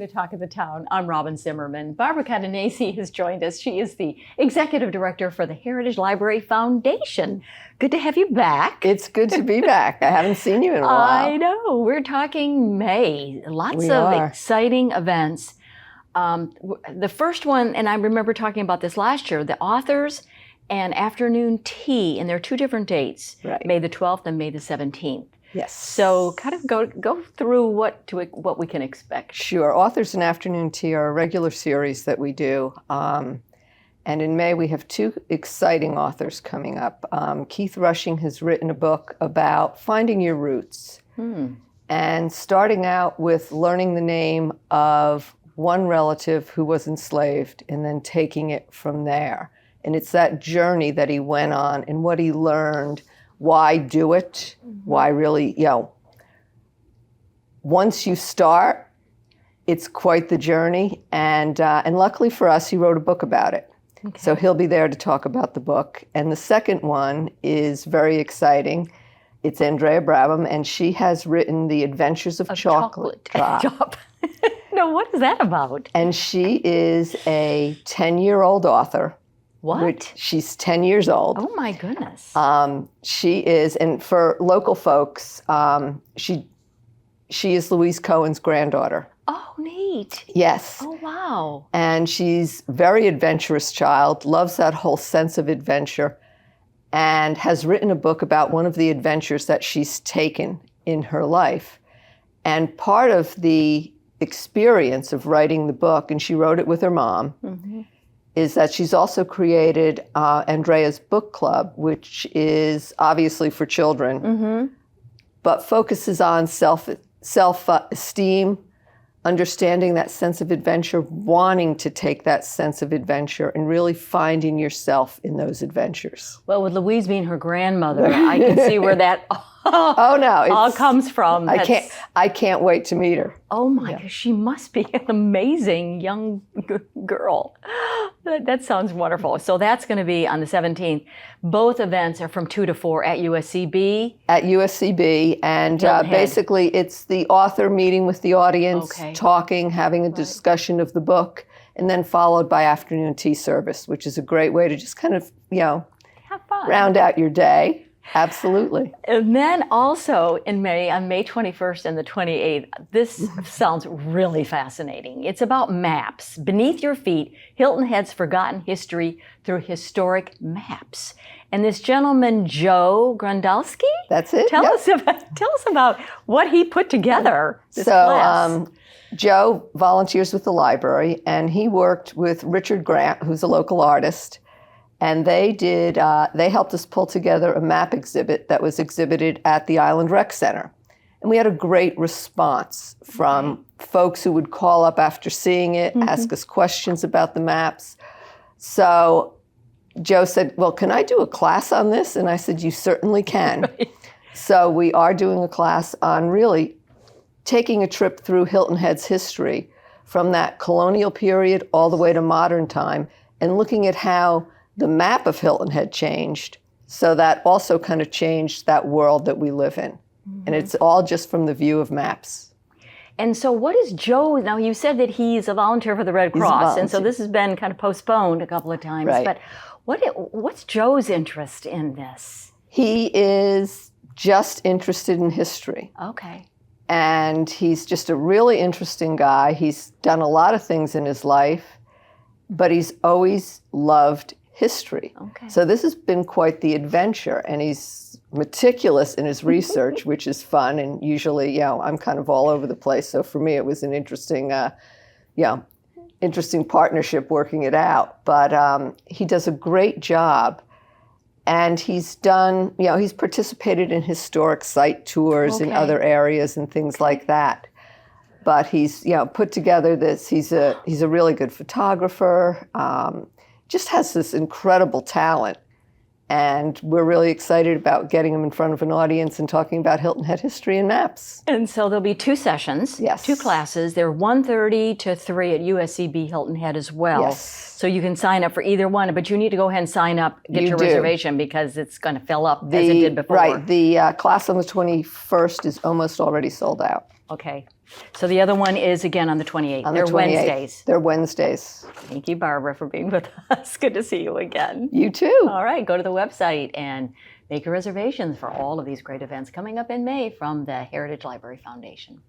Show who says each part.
Speaker 1: to Talk of the Town. I'm Robin Zimmerman. Barbara Catenaci has joined us. She is the Executive Director for the Heritage Library Foundation. Good to have you back.
Speaker 2: It's good to be back. I haven't seen you in a while.
Speaker 1: I know. We're talking May. Lots of exciting events. The first one, and I remember talking about this last year, the authors and afternoon tea, and there are two different dates,
Speaker 2: right.
Speaker 1: May the 12th and May the 17th.
Speaker 2: Yes.
Speaker 1: So kind of go through what we can expect.
Speaker 2: Sure. Authors and Afternoon Tea are a regular series that we do. And in May, we have two exciting authors coming up. Keith Rushing has written a book about finding your roots and starting out with learning the name of one relative who was enslaved and then taking it from there. And it's that journey that he went on and what he learned. Why do it? Why really, once you start, it's quite the journey. And luckily for us, he wrote a book about it. Okay. So he'll be there to talk about the book. And the second one is very exciting. It's Andrea Brabham, and she has written The Adventures of Chocolate Drop.
Speaker 1: No, what is that about?
Speaker 2: And she is a 10-year-old author.
Speaker 1: What?
Speaker 2: She's 10 years old.
Speaker 1: Oh my goodness.
Speaker 2: She is, and for local folks, she is Louise Cohen's granddaughter.
Speaker 1: Oh, neat.
Speaker 2: Yes.
Speaker 1: Oh, wow.
Speaker 2: And she's a very adventurous child, loves that whole sense of adventure, and has written a book about one of the adventures that she's taken in her life. And part of the experience of writing the book, and she wrote it with her mom, is that she's also created Andrea's Book Club, which is obviously for children, but focuses on self-esteem, understanding that sense of adventure, wanting to take that sense of adventure, and really finding yourself in those adventures.
Speaker 1: Well, with Louise being her grandmother, I can see where that all comes from.
Speaker 2: I can't wait to meet her.
Speaker 1: Oh my gosh, she must be an amazing young girl. That sounds wonderful. So that's going to be on the 17th. Both events are from 2 to 4 at USCB.
Speaker 2: At USCB, and basically it's the author meeting with the audience, talking, having a discussion of the book, and then followed by afternoon tea service, which is a great way to just kind of,
Speaker 1: have fun.
Speaker 2: Round out your day. Absolutely.
Speaker 1: And then also in May, on May 21st and the 28th, this sounds really fascinating. It's about maps. Beneath Your Feet, Hilton Head's Forgotten History Through Historic Maps. And this gentleman, Joe Grondalski?
Speaker 2: That's it.
Speaker 1: Tell us about what he put together, this class.
Speaker 2: Joe volunteers with the library, and he worked with Richard Grant, who's a local artist. And they helped us pull together a map exhibit that was exhibited at the Island Rec Center. And we had a great response from folks who would call up after seeing it, ask us questions about the maps. So Joe said, well, can I do a class on this? And I said, you certainly can. Right. So we are doing a class on really taking a trip through Hilton Head's history from that colonial period all the way to modern time, and looking at how the map of Hilton Head changed, so that also kind of changed that world that we live in. And it's all just from the view of maps.
Speaker 1: And so what is Joe, now you said that he's a volunteer for the Red Cross, and so this has been kind of postponed a couple of times, but what's Joe's interest in this?
Speaker 2: He is just interested in history.
Speaker 1: Okay.
Speaker 2: And he's just a really interesting guy. He's done a lot of things in his life, but he's always loved history. Okay. So this has been quite the adventure, and he's meticulous in his research, which is fun. And usually, I'm kind of all over the place. So for me, it was an interesting, interesting partnership working it out. But he does a great job, and he's done, he's participated in historic site tours in other areas and things like that. But he's, put together this. He's a really good photographer. Just has this incredible talent, and we're really excited about getting him in front of an audience and talking about Hilton Head history and maps.
Speaker 1: And so there'll be 2 sessions, 2 classes. They're 1:30 to 3 at USCB Hilton Head as well.
Speaker 2: Yes.
Speaker 1: So you can sign up for either one, but you need to go ahead and sign up, get your reservation, because it's going to fill up as it did before.
Speaker 2: Right. The class on the 21st is almost already sold out.
Speaker 1: Okay. So the other one is again on the 28th.
Speaker 2: On the
Speaker 1: They're
Speaker 2: 28th.
Speaker 1: Wednesdays.
Speaker 2: They're Wednesdays.
Speaker 1: Thank you, Barbara, for being with us. Good to see you again.
Speaker 2: You too.
Speaker 1: All right, go to the website and make your reservations for all of these great events coming up in May from the Heritage Library Foundation.